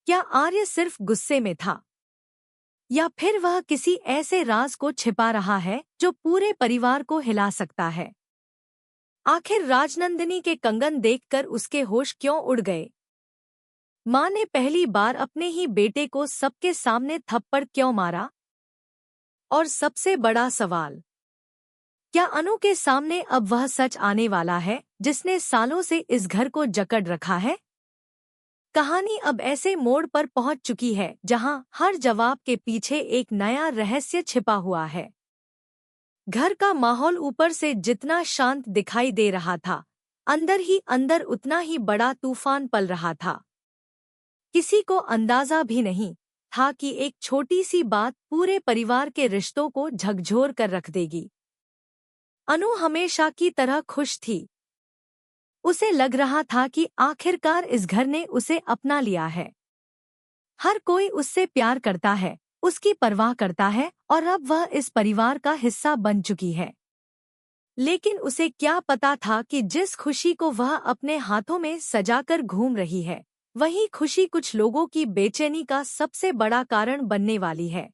क्या आर्य सिर्फ गुस्से में था, या फिर वह किसी ऐसे राज को छिपा रहा है जो पूरे परिवार को हिला सकता है? आखिर राजनंदिनी के कंगन देखकर उसके होश क्यों उड़ गए? माँ ने पहली बार अपने ही बेटे को सबके सामने थप्पड़ क्यों मारा? और सबसे बड़ा सवाल, क्या अनु के सामने अब वह सच आने वाला है जिसने सालों से इस घर को जकड़ रखा है? कहानी अब ऐसे मोड़ पर पहुंच चुकी है जहां हर जवाब के पीछे एक नया रहस्य छिपा हुआ है। घर का माहौल ऊपर से जितना शांत दिखाई दे रहा था, अंदर ही अंदर उतना ही बड़ा तूफान पल रहा था। किसी को अंदाजा भी नहीं था कि एक छोटी सी बात पूरे परिवार के रिश्तों को झकझोर कर रख देगी। अनु हमेशा की तरह खुश थी। उसे लग रहा था कि आखिरकार इस घर ने उसे अपना लिया है। हर कोई उससे प्यार करता है, उसकी परवाह करता है और अब वह इस परिवार का हिस्सा बन चुकी है। लेकिन उसे क्या पता था कि जिस खुशी को वह अपने हाथों में सजाकर घूम रही है, वही खुशी कुछ लोगों की बेचैनी का सबसे बड़ा कारण बनने वाली है।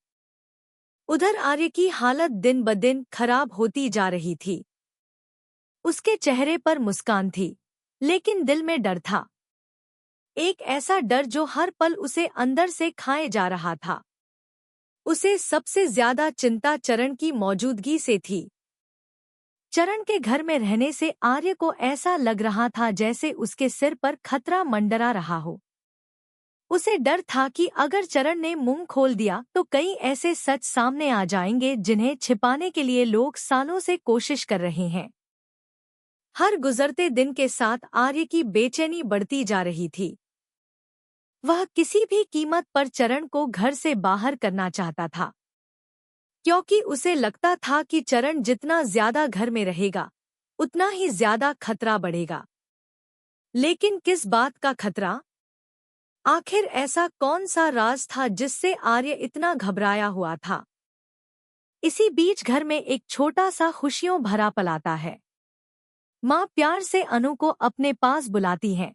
उधर आर्य की हालत दिन ब दिन खराब होती जा रही थी। उसके चेहरे पर मुस्कान थी, लेकिन दिल में डर था। एक ऐसा डर जो हर पल उसे अंदर से खाए जा रहा था। उसे सबसे ज्यादा चिंता चरण की मौजूदगी से थी। चरण के घर में रहने से आर्य को ऐसा लग रहा था जैसे उसके सिर पर खतरा मंडरा रहा हो। उसे डर था कि अगर चरण ने मुंह खोल दिया तो कई ऐसे सच सामने आ जाएंगे जिन्हें छिपाने के लिए लोग सालों से कोशिश कर रहे हैं। हर गुजरते दिन के साथ आर्य की बेचैनी बढ़ती जा रही थी। वह किसी भी कीमत पर चरण को घर से बाहर करना चाहता था, क्योंकि उसे लगता था कि चरण जितना ज्यादा घर में रहेगा, उतना ही ज्यादा खतरा बढ़ेगा। लेकिन किस बात का खतरा? आखिर ऐसा कौन सा राज था जिससे आर्य इतना घबराया हुआ था? इसी बीच घर में एक छोटा सा खुशियों भरा पल आता है। माँ प्यार से अनु को अपने पास बुलाती हैं।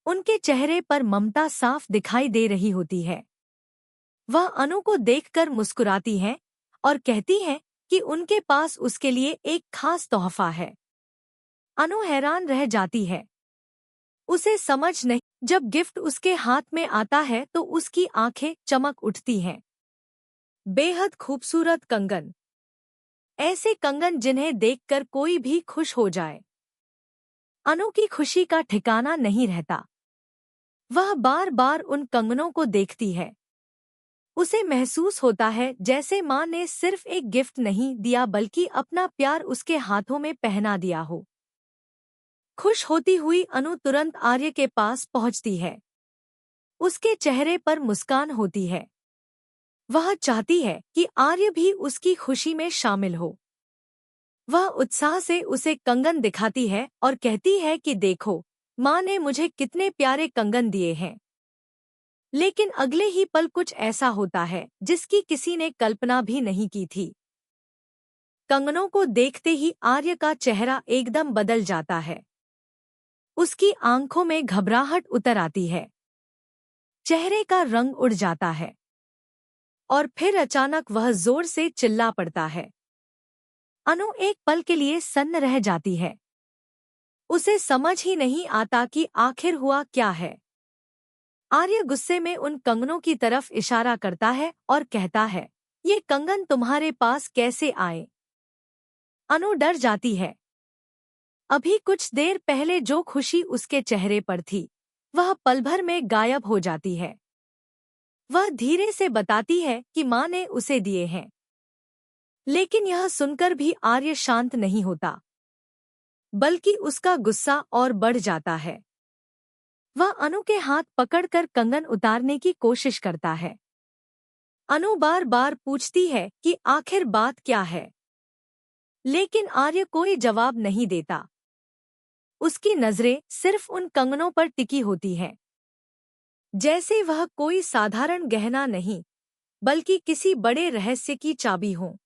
उनके चेहरे पर ममता साफ दिखाई दे रही होती है। वह अनु को देखकर मुस्कुराती हैं और कहती हैं कि उनके पास उसके लिए एक खास तोहफा है। अनु हैरान रह जाती है। उसे समझ नहीं, जब गिफ्ट उसके हाथ में आता है तो उसकी आंखें चमक उठती हैं। बेहद खूबसूरत कंगन, ऐसे कंगन जिन्हें देखकर कोई भी खुश हो जाए। अनु की खुशी का ठिकाना नहीं रहता। वह बार बार उन कंगनों को देखती है। उसे महसूस होता है जैसे माँ ने सिर्फ एक गिफ्ट नहीं दिया बल्कि अपना प्यार उसके हाथों में पहना दिया हो। खुश होती हुई अनु तुरंत आर्य के पास पहुंचती है। उसके चेहरे पर मुस्कान होती है। वह चाहती है कि आर्य भी उसकी खुशी में शामिल हो। वह उत्साह से उसे कंगन दिखाती है और कहती है कि देखो, माँ ने मुझे कितने प्यारे कंगन दिए हैं। लेकिन अगले ही पल कुछ ऐसा होता है जिसकी किसी ने कल्पना भी नहीं की थी। कंगनों को देखते ही आर्य का चेहरा एकदम बदल जाता है। उसकी आंखों में घबराहट उतर आती है। चेहरे का रंग उड़ जाता है और फिर अचानक वह जोर से चिल्ला पड़ता है। अनु एक पल के लिए सन्न रह जाती है। उसे समझ ही नहीं आता कि आखिर हुआ क्या है। आर्य गुस्से में उन कंगनों की तरफ इशारा करता है और कहता है, ये कंगन तुम्हारे पास कैसे आए? अनु डर जाती है। अभी कुछ देर पहले जो खुशी उसके चेहरे पर थी, वह पल भर में गायब हो जाती है। वह धीरे से बताती है कि माँ ने उसे दिए हैं। लेकिन यह सुनकर भी आर्य शांत नहीं होता, बल्कि उसका गुस्सा और बढ़ जाता है। वह अनु के हाथ पकड़कर कंगन उतारने की कोशिश करता है। अनु बार बार पूछती है कि आखिर बात क्या है, लेकिन आर्य कोई जवाब नहीं देता। उसकी नजरें सिर्फ उन कंगनों पर टिकी होती हैं, जैसे वह कोई साधारण गहना नहीं, बल्कि किसी बड़े रहस्य की चाबी हो।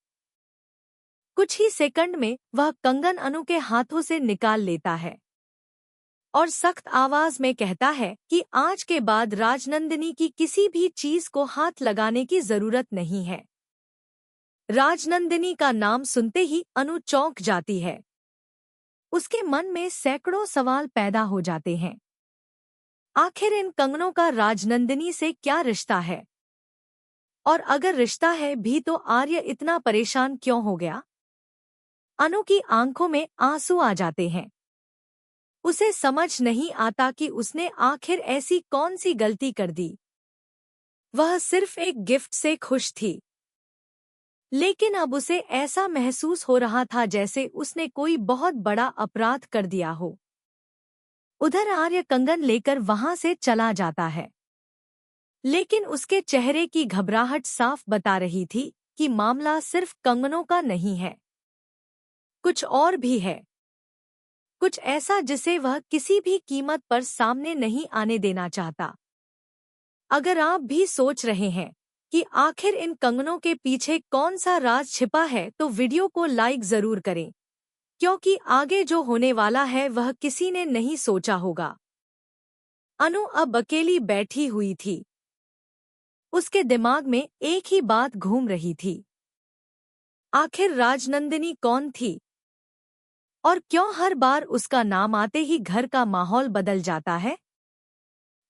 कुछ ही सेकंड में वह कंगन अनु के हाथों से निकाल लेता है और सख्त आवाज में कहता है कि आज के बाद राजनंदिनी की किसी भी चीज को हाथ लगाने की जरूरत नहीं है। राजनंदिनी का नाम सुनते ही अनु चौंक जाती है। उसके मन में सैकड़ों सवाल पैदा हो जाते हैं। आखिर इन कंगनों का राजनंदिनी से क्या रिश्ता है? और अगर रिश्ता है भी तो आर्य इतना परेशान क्यों हो गया? अनु की आंखों में आंसू आ जाते हैं। उसे समझ नहीं आता कि उसने आखिर ऐसी कौन सी गलती कर दी। वह सिर्फ एक गिफ्ट से खुश थी, लेकिन अब उसे ऐसा महसूस हो रहा था जैसे उसने कोई बहुत बड़ा अपराध कर दिया हो। उधर आर्य कंगन लेकर वहां से चला जाता है, लेकिन उसके चेहरे की घबराहट साफ बता रही थी कि मामला सिर्फ कंगनों का नहीं है, कुछ और भी है। कुछ ऐसा जिसे वह किसी भी कीमत पर सामने नहीं आने देना चाहता। अगर आप भी सोच रहे हैं कि आखिर इन कंगनों के पीछे कौन सा राज छिपा है तो वीडियो को लाइक जरूर करें, क्योंकि आगे जो होने वाला है वह किसी ने नहीं सोचा होगा। अनु अब अकेली बैठी हुई थी। उसके दिमाग में एक ही बात घूम रही थी। आखिर राजनंदिनी कौन थी? और क्यों हर बार उसका नाम आते ही घर का माहौल बदल जाता है?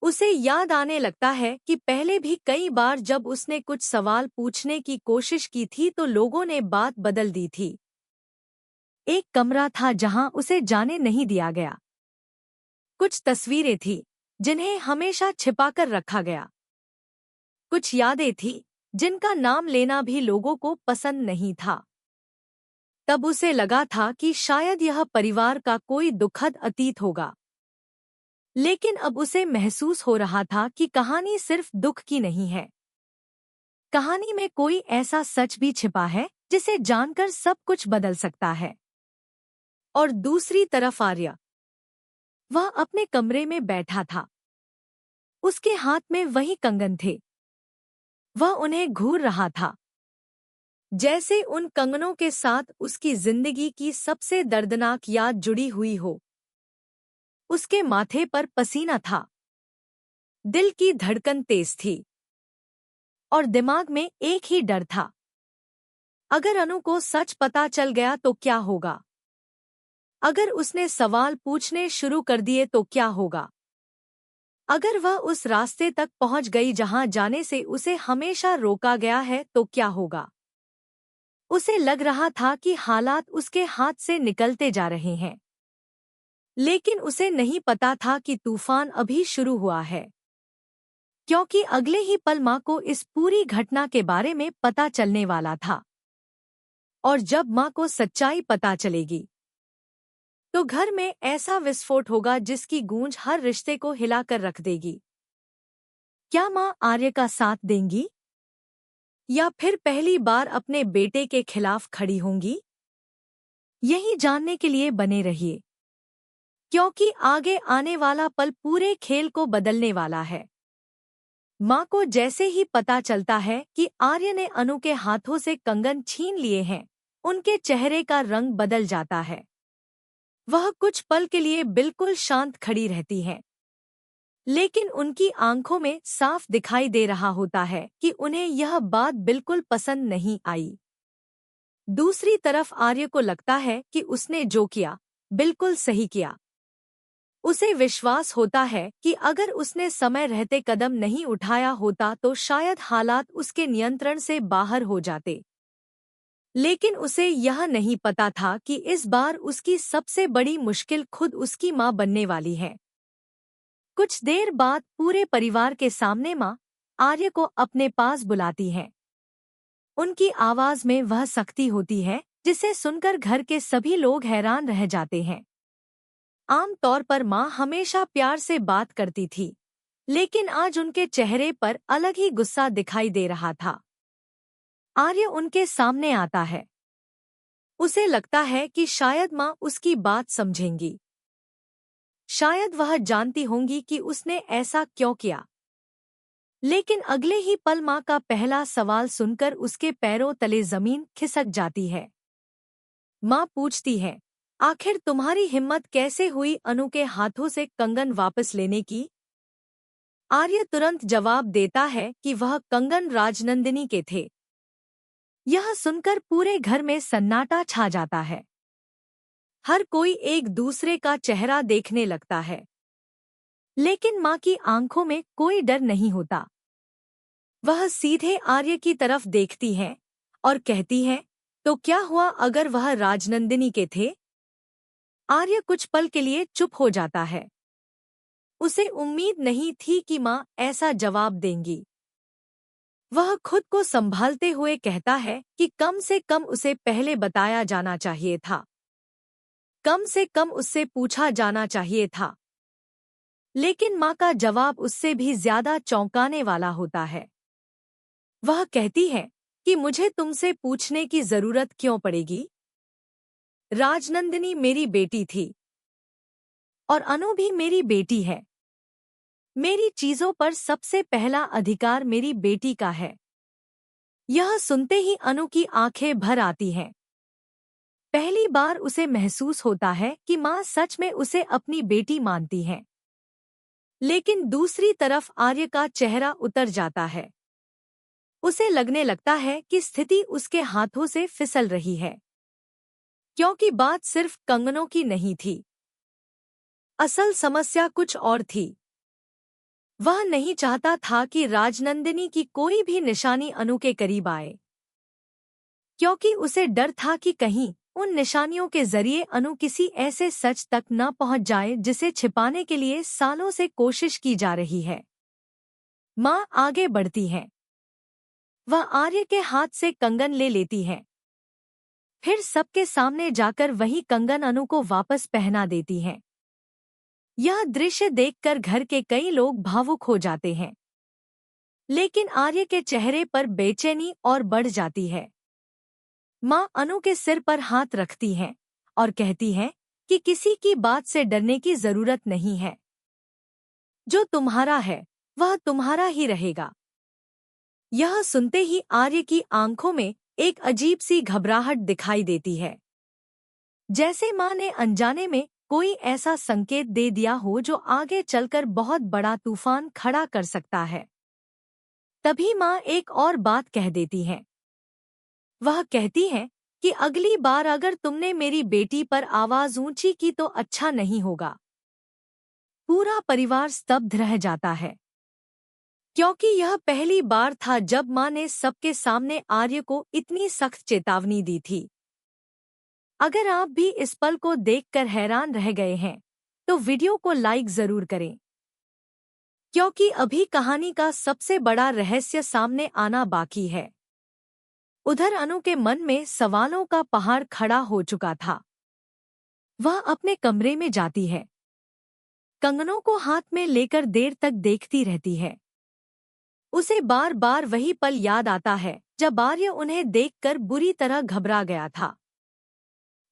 उसे याद आने लगता है कि पहले भी कई बार जब उसने कुछ सवाल पूछने की कोशिश की थी तो लोगों ने बात बदल दी थी। एक कमरा था जहां उसे जाने नहीं दिया गया। कुछ तस्वीरें थी जिन्हें हमेशा छिपाकर रखा गया। कुछ यादें थी जिनका नाम लेना भी लोगों को पसंद नहीं था। तब उसे लगा था कि शायद यह परिवार का कोई दुखद अतीत होगा, लेकिन अब उसे महसूस हो रहा था कि कहानी सिर्फ दुख की नहीं है। कहानी में कोई ऐसा सच भी छिपा है जिसे जानकर सब कुछ बदल सकता है। और दूसरी तरफ आर्य, वह अपने कमरे में बैठा था। उसके हाथ में वही कंगन थे। वह उन्हें घूर रहा था, जैसे उन कंगनों के साथ उसकी जिंदगी की सबसे दर्दनाक याद जुड़ी हुई हो। उसके माथे पर पसीना था, दिल की धड़कन तेज थी, और दिमाग में एक ही डर था। अगर अनु को सच पता चल गया तो क्या होगा? अगर उसने सवाल पूछने शुरू कर दिए तो क्या होगा? अगर वह उस रास्ते तक पहुंच गई जहां जाने से उसे हमेशा रोका गया है तो क्या होगा? उसे लग रहा था कि हालात उसके हाथ से निकलते जा रहे हैं, लेकिन उसे नहीं पता था कि तूफान अभी शुरू हुआ है, क्योंकि अगले ही पल मां को इस पूरी घटना के बारे में पता चलने वाला था। और जब मां को सच्चाई पता चलेगी तो घर में ऐसा विस्फोट होगा जिसकी गूंज हर रिश्ते को हिलाकर रख देगी। क्या मां आर्य का साथ देंगी, या फिर पहली बार अपने बेटे के खिलाफ खड़ी होंगी? यही जानने के लिए बने रहिए, क्योंकि आगे आने वाला पल पूरे खेल को बदलने वाला है। मां को जैसे ही पता चलता है कि आर्य ने अनु के हाथों से कंगन छीन लिए हैं, उनके चेहरे का रंग बदल जाता है। वह कुछ पल के लिए बिल्कुल शांत खड़ी रहती हैं, लेकिन उनकी आंखों में साफ दिखाई दे रहा होता है कि उन्हें यह बात बिल्कुल पसंद नहीं आई। दूसरी तरफ आर्य को लगता है कि उसने जो किया बिल्कुल सही किया। उसे विश्वास होता है कि अगर उसने समय रहते कदम नहीं उठाया होता तो शायद हालात उसके नियंत्रण से बाहर हो जाते। लेकिन उसे यह नहीं पता था कि इस बार उसकी सबसे बड़ी मुश्किल खुद उसकी मां बनने वाली है। कुछ देर बाद पूरे परिवार के सामने मां आर्य को अपने पास बुलाती है। उनकी आवाज में वह सख्ती होती है जिसे सुनकर घर के सभी लोग हैरान रह जाते हैं। आम तौर पर मां हमेशा प्यार से बात करती थी, लेकिन आज उनके चेहरे पर अलग ही गुस्सा दिखाई दे रहा था। आर्य उनके सामने आता है। उसे लगता है कि शायद मां उसकी बात समझेंगी। शायद वह जानती होंगी कि उसने ऐसा क्यों किया। लेकिन अगले ही पल मां का पहला सवाल सुनकर उसके पैरों तले जमीन खिसक जाती है। मां पूछती है, आखिर तुम्हारी हिम्मत कैसे हुई अनु के हाथों से कंगन वापस लेने की? आर्य तुरंत जवाब देता है कि वह कंगन राजनंदिनी के थे। यह सुनकर पूरे घर में सन्नाटा छा जाता है। हर कोई एक दूसरे का चेहरा देखने लगता है, लेकिन माँ की आंखों में कोई डर नहीं होता। वह सीधे आर्य की तरफ देखती है और कहती है, तो क्या हुआ अगर वह राजनंदिनी के थे? आर्य कुछ पल के लिए चुप हो जाता है। उसे उम्मीद नहीं थी कि माँ ऐसा जवाब देंगी। वह खुद को संभालते हुए कहता है कि कम से कम उसे पहले बताया जाना चाहिए था। कम से कम उससे पूछा जाना चाहिए था। लेकिन माँ का जवाब उससे भी ज्यादा चौंकाने वाला होता है। वह कहती है कि मुझे तुमसे पूछने की जरूरत क्यों पड़ेगी? राजनंदिनी मेरी बेटी थी और अनु भी मेरी बेटी है। मेरी चीजों पर सबसे पहला अधिकार मेरी बेटी का है। यह सुनते ही अनु की आंखें भर आती हैं। पहली बार उसे महसूस होता है कि माँ सच में उसे अपनी बेटी मानती है। लेकिन दूसरी तरफ आर्य का चेहरा उतर जाता है। उसे लगने लगता है कि स्थिति उसके हाथों से फिसल रही है, क्योंकि बात सिर्फ कंगनों की नहीं थी। असल समस्या कुछ और थी। वह नहीं चाहता था कि राजनंदिनी की कोई भी निशानी अनु के करीब आए, क्योंकि उसे डर था कि कहीं उन निशानियों के जरिए अनु किसी ऐसे सच तक न पहुंच जाए जिसे छिपाने के लिए सालों से कोशिश की जा रही है। माँ आगे बढ़ती है। वह आर्य के हाथ से कंगन ले लेती है। फिर सबके सामने जाकर वही कंगन अनु को वापस पहना देती है। यह दृश्य देखकर घर के कई लोग भावुक हो जाते हैं, लेकिन आर्य के चेहरे पर बेचैनी और बढ़ जाती है। माँ अनु के सिर पर हाथ रखती है और कहती है कि किसी की बात से डरने की जरूरत नहीं है। जो तुम्हारा है वह तुम्हारा ही रहेगा। यह सुनते ही आर्य की आंखों में एक अजीब सी घबराहट दिखाई देती है, जैसे माँ ने अनजाने में कोई ऐसा संकेत दे दिया हो जो आगे चलकर बहुत बड़ा तूफान खड़ा कर सकता है। तभी माँ एक और बात कह देती है। वह कहती है कि अगली बार अगर तुमने मेरी बेटी पर आवाज ऊंची की तो अच्छा नहीं होगा। पूरा परिवार स्तब्ध रह जाता है, क्योंकि यह पहली बार था जब माँ ने सबके सामने आर्य को इतनी सख्त चेतावनी दी थी। अगर आप भी इस पल को देखकर हैरान रह गए हैं, तो वीडियो को लाइक जरूर करें, क्योंकि अभी कहानी का सबसे बड़ा रहस्य सामने आना बाकी है। उधर अनु के मन में सवालों का पहाड़ खड़ा हो चुका था। वह अपने कमरे में जाती है। कंगनों को हाथ में लेकर देर तक देखती रहती है। उसे बार बार वही पल याद आता है जब आर्य उन्हें देखकर बुरी तरह घबरा गया था।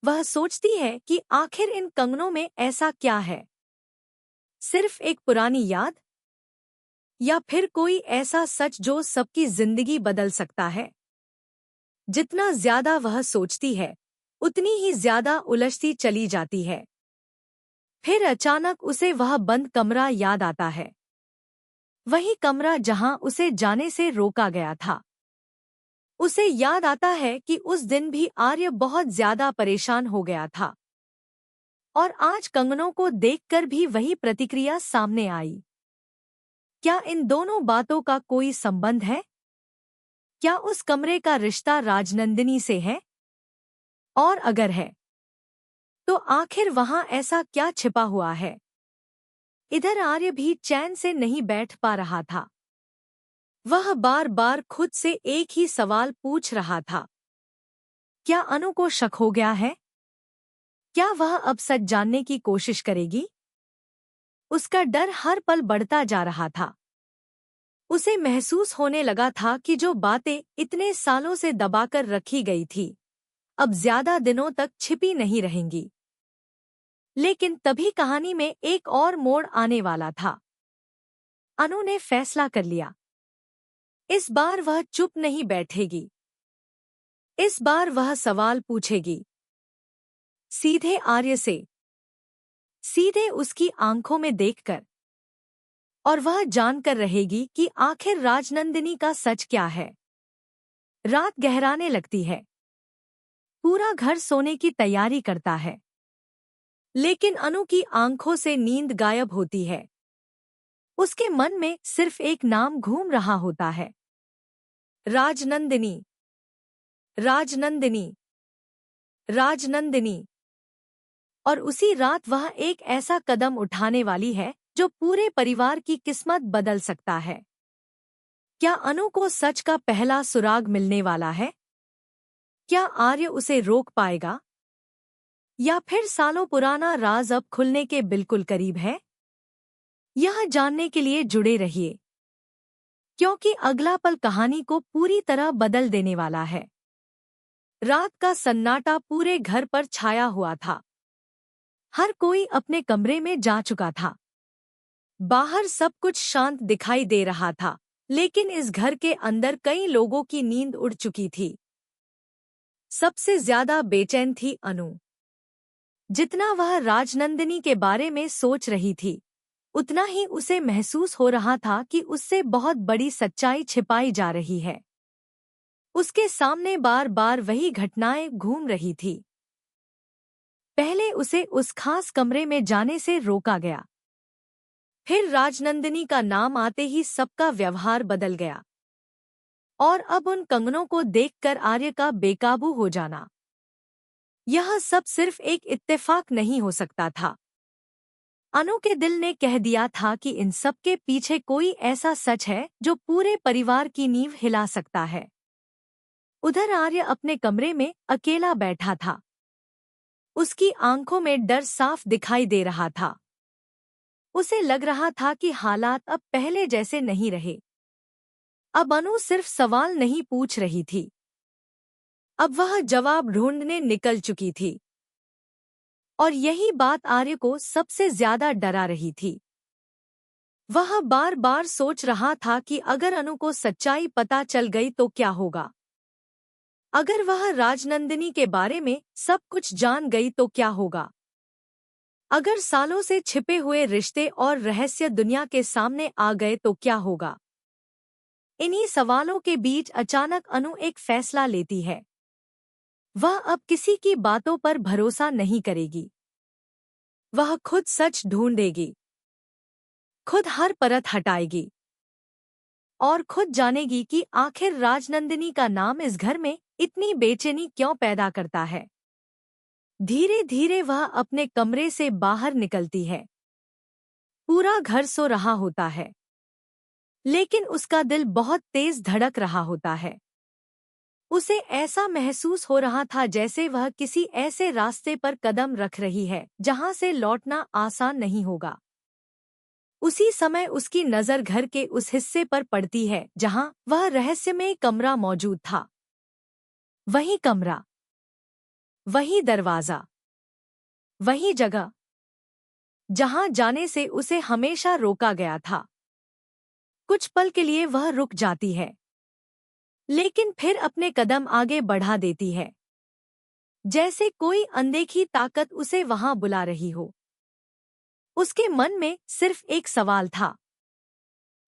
वह सोचती है कि आखिर इन कंगनों में ऐसा क्या है? सिर्फ एक पुरानी याद, या फिर कोई ऐसा सच जो सबकी जिंदगी बदल सकता है? जितना ज्यादा वह सोचती है, उतनी ही ज्यादा उलझती चली जाती है। फिर अचानक उसे वह बंद कमरा याद आता है। वही कमरा जहां उसे जाने से रोका गया था। उसे याद आता है कि उस दिन भी आर्य बहुत ज्यादा परेशान हो गया था, और आज कंगनों को देखकर भी वही प्रतिक्रिया सामने आई। क्या इन दोनों बातों का कोई संबंध है? क्या उस कमरे का रिश्ता राजनंदिनी से है? और अगर है, तो आखिर वहां ऐसा क्या छिपा हुआ है? इधर आर्य भी चैन से नहीं बैठ पा रहा था। वह बार बार खुद से एक ही सवाल पूछ रहा था। क्या अनु को शक हो गया है? क्या वह अब सच जानने की कोशिश करेगी? उसका डर हर पल बढ़ता जा रहा था। उसे महसूस होने लगा था कि जो बातें इतने सालों से दबाकर रखी गई थी, अब ज्यादा दिनों तक छिपी नहीं रहेंगी। लेकिन तभी कहानी में एक और मोड़ आने वाला था। अनु ने फैसला कर लिया। इस बार वह चुप नहीं बैठेगी। इस बार वह सवाल पूछेगी। सीधे आर्य से, सीधे उसकी आंखों में देखकर, और वह जानकर रहेगी कि आखिर राजनंदिनी का सच क्या है। रात गहराने लगती है। पूरा घर सोने की तैयारी करता है, लेकिन अनु की आंखों से नींद गायब होती है। उसके मन में सिर्फ एक नाम घूम रहा होता है, राजनंदिनी, राजनंदिनी, राजनंदिनी। और उसी रात वह एक ऐसा कदम उठाने वाली है जो पूरे परिवार की किस्मत बदल सकता है। क्या अनु को सच का पहला सुराग मिलने वाला है? क्या आर्य उसे रोक पाएगा? या फिर सालों पुराना राज अब खुलने के बिल्कुल करीब है? यह जानने के लिए जुड़े रहिए, क्योंकि अगला पल कहानी को पूरी तरह बदल देने वाला है। रात का सन्नाटा पूरे घर पर छाया हुआ था। हर कोई अपने कमरे में जा चुका था। बाहर सब कुछ शांत दिखाई दे रहा था, लेकिन इस घर के अंदर कई लोगों की नींद उड़ चुकी थी। सबसे ज्यादा बेचैन थी अनु। जितना वह राजनंदिनी के बारे में सोच रही थी, उतना ही उसे महसूस हो रहा था कि उससे बहुत बड़ी सच्चाई छिपाई जा रही है। उसके सामने बार बार वही घटनाएं घूम रही थी। पहले उसे उस खास कमरे में जाने से रोका गया। फिर राजनंदिनी का नाम आते ही सबका व्यवहार बदल गया। और अब उन कंगनों को देखकर आर्य का बेकाबू हो जाना। यह सब सिर्फ एक इत्तेफाक नहीं हो सकता था। अनु के दिल ने कह दिया था कि इन सब के पीछे कोई ऐसा सच है जो पूरे परिवार की नींव हिला सकता है। उधर आर्य अपने कमरे में अकेला बैठा था। उसकी आंखों में डर साफ दिखाई दे रहा था। उसे लग रहा था कि हालात अब पहले जैसे नहीं रहे। अब अनु सिर्फ सवाल नहीं पूछ रही थी, अब वह जवाब ढूंढने निकल चुकी थी। और यही बात आर्य को सबसे ज्यादा डरा रही थी। वह बार बार सोच रहा था कि अगर अनु को सच्चाई पता चल गई तो क्या होगा। अगर वह राजनंदिनी के बारे में सब कुछ जान गई तो क्या होगा। अगर सालों से छिपे हुए रिश्ते और रहस्य दुनिया के सामने आ गए तो क्या होगा। इन्हीं सवालों के बीच अचानक अनु एक फैसला लेती है। वह अब किसी की बातों पर भरोसा नहीं करेगी। वह खुद सच ढूंढेगी, खुद हर परत हटाएगी और खुद जानेगी कि आखिर राजनंदिनी का नाम इस घर में इतनी बेचैनी क्यों पैदा करता है। धीरे धीरे वह अपने कमरे से बाहर निकलती है। पूरा घर सो रहा होता है, लेकिन उसका दिल बहुत तेज धड़क रहा होता है। उसे ऐसा महसूस हो रहा था जैसे वह किसी ऐसे रास्ते पर कदम रख रही है जहां से लौटना आसान नहीं होगा। उसी समय उसकी नज़र घर के उस हिस्से पर पड़ती है जहां वह रहस्यमय कमरा मौजूद था। वही कमरा, वही दरवाजा, वही जगह जहां जाने से उसे हमेशा रोका गया था। कुछ पल के लिए वह रुक जाती है, लेकिन फिर अपने कदम आगे बढ़ा देती है, जैसे कोई अनदेखी ताकत उसे वहां बुला रही हो। उसके मन में सिर्फ एक सवाल था,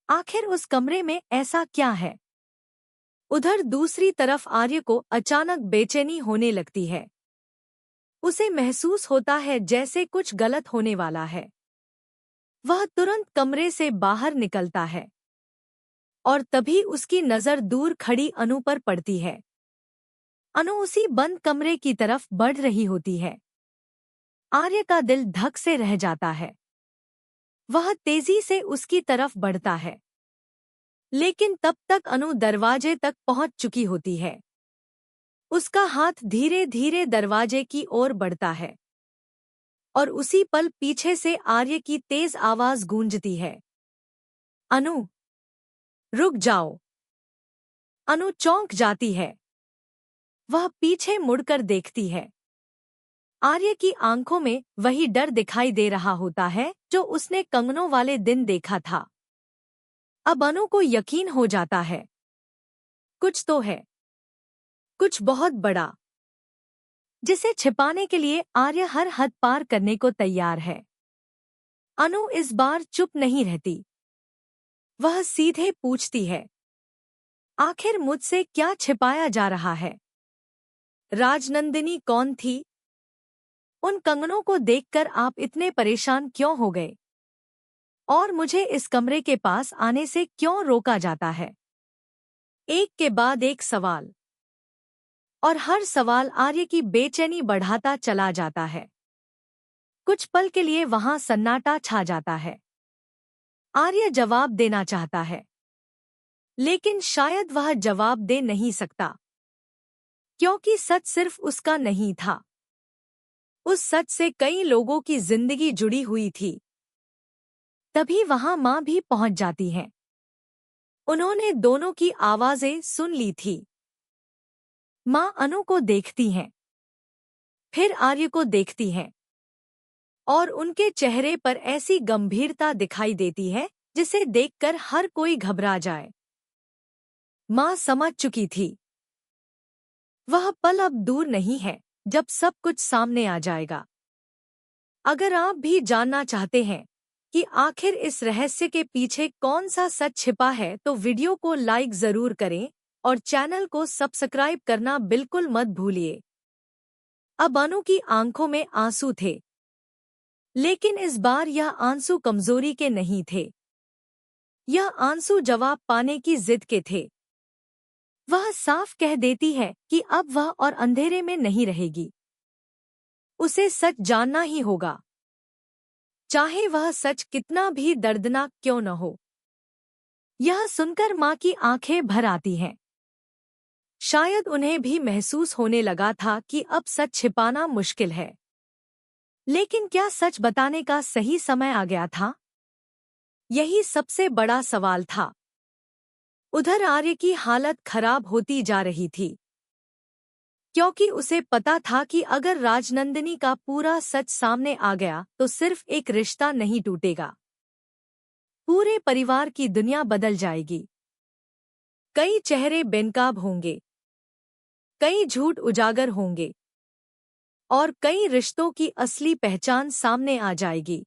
आखिर उस कमरे में ऐसा क्या है। उधर दूसरी तरफ आर्य को अचानक बेचैनी होने लगती है। उसे महसूस होता है जैसे कुछ गलत होने वाला है। वह तुरंत कमरे से बाहर निकलता है और तभी उसकी नज़र दूर खड़ी अनु पर पड़ती है। अनु उसी बंद कमरे की तरफ बढ़ रही होती है। आर्य का दिल धक से रह जाता है। वह तेजी से उसकी तरफ बढ़ता है, लेकिन तब तक अनु दरवाजे तक पहुंच चुकी होती है। उसका हाथ धीरे धीरे दरवाजे की ओर बढ़ता है और उसी पल पीछे से आर्य की तेज आवाज गूंजती है, अनु, रुक जाओ। अनु चौंक जाती है। वह पीछे मुड़कर देखती है। आर्य की आंखों में वही डर दिखाई दे रहा होता है जो उसने कंगनों वाले दिन देखा था। अब अनु को यकीन हो जाता है, कुछ तो है, कुछ बहुत बड़ा। जिसे छिपाने के लिए आर्य हर हद पार करने को तैयार है। अनु इस बार चुप नहीं रहती। वह सीधे पूछती है, आखिर मुझसे क्या छिपाया जा रहा है? राजनंदिनी कौन थी? उन कंगनों को देखकर आप इतने परेशान क्यों हो गए? और मुझे इस कमरे के पास आने से क्यों रोका जाता है? एक के बाद एक सवाल, और हर सवाल आर्य की बेचैनी बढ़ाता चला जाता है। कुछ पल के लिए वहां सन्नाटा छा जाता है। आर्य जवाब देना चाहता है, लेकिन शायद वह जवाब दे नहीं सकता, क्योंकि सच सिर्फ उसका नहीं था। उस सच से कई लोगों की जिंदगी जुड़ी हुई थी। तभी वहां मां भी पहुंच जाती हैं। उन्होंने दोनों की आवाजें सुन ली थी। मां अनु को देखती हैं, फिर आर्य को देखती हैं, और उनके चेहरे पर ऐसी गंभीरता दिखाई देती है जिसे देखकर हर कोई घबरा जाए। मां समझ चुकी थी। वह पल अब दूर नहीं है जब सब कुछ सामने आ जाएगा। अगर आप भी जानना चाहते हैं कि आखिर इस रहस्य के पीछे कौन सा सच छिपा है, तो वीडियो को लाइक जरूर करें और चैनल को सब्सक्राइब करना बिल्कुल मत भूलिए। अब अनु की आंखों में आंसू थे, लेकिन इस बार यह आंसू कमजोरी के नहीं थे। यह आंसू जवाब पाने की जिद के थे। वह साफ कह देती है कि अब वह और अंधेरे में नहीं रहेगी। उसे सच जानना ही होगा, चाहे वह सच कितना भी दर्दनाक क्यों न हो। यह सुनकर मां की आंखें भर आती हैं। शायद उन्हें भी महसूस होने लगा था कि अब सच छिपाना मुश्किल है। लेकिन क्या सच बताने का सही समय आ गया था? यही सबसे बड़ा सवाल था। उधर आर्य की हालत खराब होती जा रही थी, क्योंकि उसे पता था कि अगर राजनंदिनी का पूरा सच सामने आ गया तो सिर्फ एक रिश्ता नहीं टूटेगा, पूरे परिवार की दुनिया बदल जाएगी। कई चेहरे बेनकाब होंगे, कई झूठ उजागर होंगे, और कई रिश्तों की असली पहचान सामने आ जाएगी।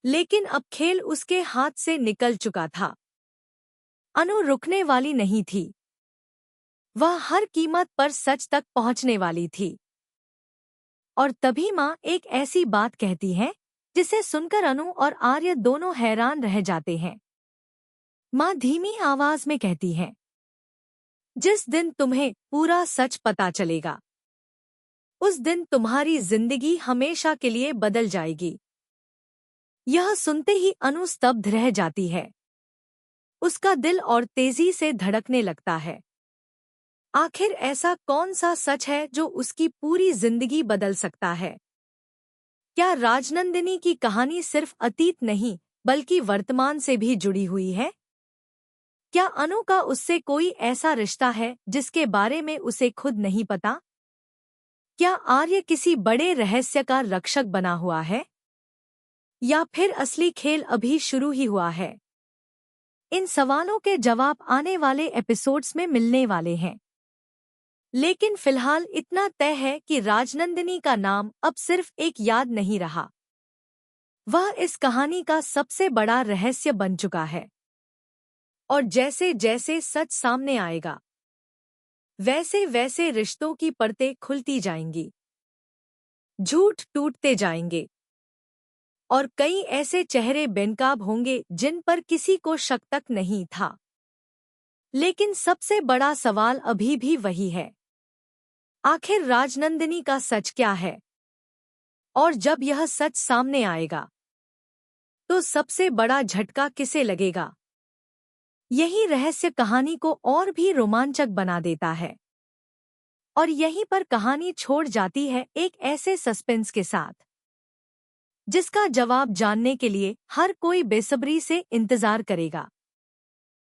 लेकिन अब खेल उसके हाथ से निकल चुका था। अनु रुकने वाली नहीं थी। वह हर कीमत पर सच तक पहुंचने वाली थी। और तभी मां एक ऐसी बात कहती है जिसे सुनकर अनु और आर्य दोनों हैरान रह जाते हैं। मां धीमी आवाज में कहती है, जिस दिन तुम्हें पूरा सच पता चलेगा, उस दिन तुम्हारी जिंदगी हमेशा के लिए बदल जाएगी। यह सुनते ही अनु स्तब्ध रह जाती है। उसका दिल और तेजी से धड़कने लगता है। आखिर ऐसा कौन सा सच है जो उसकी पूरी जिंदगी बदल सकता है? क्या राजनंदिनी की कहानी सिर्फ अतीत नहीं बल्कि वर्तमान से भी जुड़ी हुई है? क्या अनु का उससे कोई ऐसा रिश्ता है जिसके बारे में उसे खुद नहीं पता? क्या आर्य किसी बड़े रहस्य का रक्षक बना हुआ है? या फिर असली खेल अभी शुरू ही हुआ है? इन सवालों के जवाब आने वाले एपिसोड्स में मिलने वाले हैं। लेकिन फिलहाल इतना तय है कि राजनंदिनी का नाम अब सिर्फ एक याद नहीं रहा। वह इस कहानी का सबसे बड़ा रहस्य बन चुका है। और जैसे जैसे सच सामने आएगा, वैसे वैसे रिश्तों की परतें खुलती जाएंगी, झूठ टूटते जाएंगे, और कई ऐसे चेहरे बेनकाब होंगे जिन पर किसी को शक तक नहीं था। लेकिन सबसे बड़ा सवाल अभी भी वही है, आखिर राजनंदिनी का सच क्या है? और जब यह सच सामने आएगा, तो सबसे बड़ा झटका किसे लगेगा? यही रहस्य कहानी को और भी रोमांचक बना देता है। और यहीं पर कहानी छोड़ जाती है एक ऐसे सस्पेंस के साथ, जिसका जवाब जानने के लिए हर कोई बेसब्री से इंतजार करेगा।